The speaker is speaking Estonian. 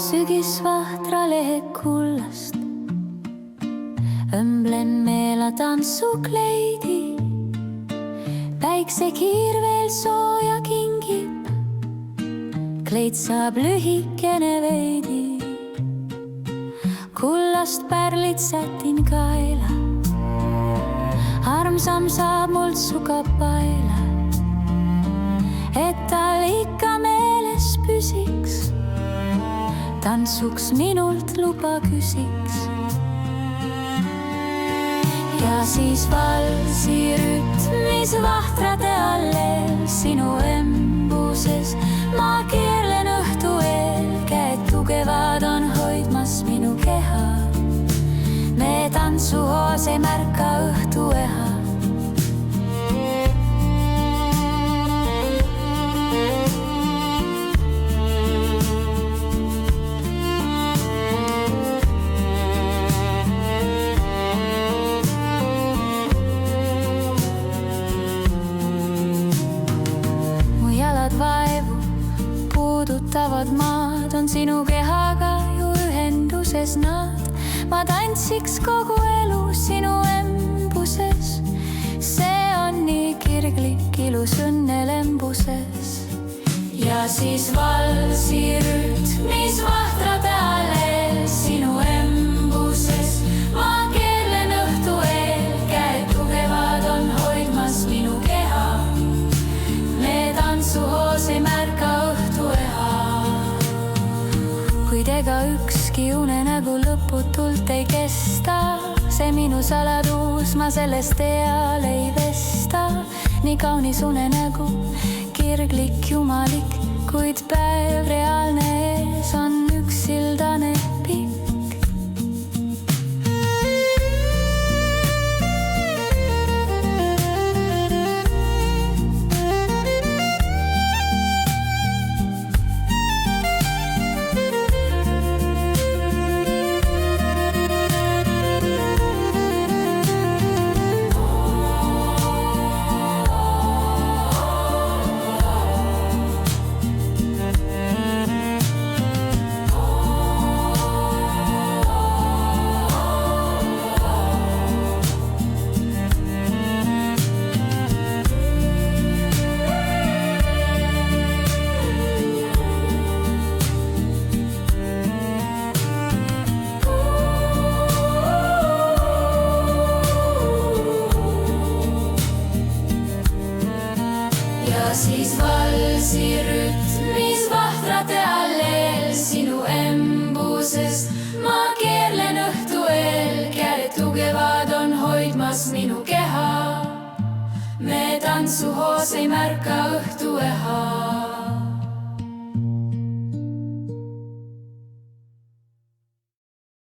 sügisvahtra lehek kullast, õmblen meela tantsukleidi. Päiksekiir veel sooja kingib, kleid saab lühikene veidi. Kullast pärlid sätin kaela, armsam saab mult su kapaela, et tal ikka meeles püsiks, tantsuks minult luba küsiks. Ja siis valsi rütmis vahtrade allel sinu embuses ma keerlen õhtu eel, käed tugevad on hoidmas minu keha. Me tantsuhoos ei märka õhtueha. Vaevu puudutavad maad on sinu kehaga ju ühenduses nad. Ma tantsiks kogu elu sinu embuses, see on nii kirglik ilus õnnelembuses. Ja siis valsi rütmis vahtrade allel sinu embuses ma keerlen õhtu eel, käed tugevad on hoidmas minu keha. Tantsuhoos ei märka õhtueha. Kuid ega ükski unenägu lõputult ei kesta, see minu saladus, ma sellest eal ei vesta. Nii kaunis unenägu, kirglik jumalik, kuid päev reaalne ees on üks sildane pikk. Siis valsi rütmis vahtrate allel sinu embuses ma keerlen õhtu eel, käed tugevad on hoidmas minu keha. Me tantsuhoos ei märka õhtueha.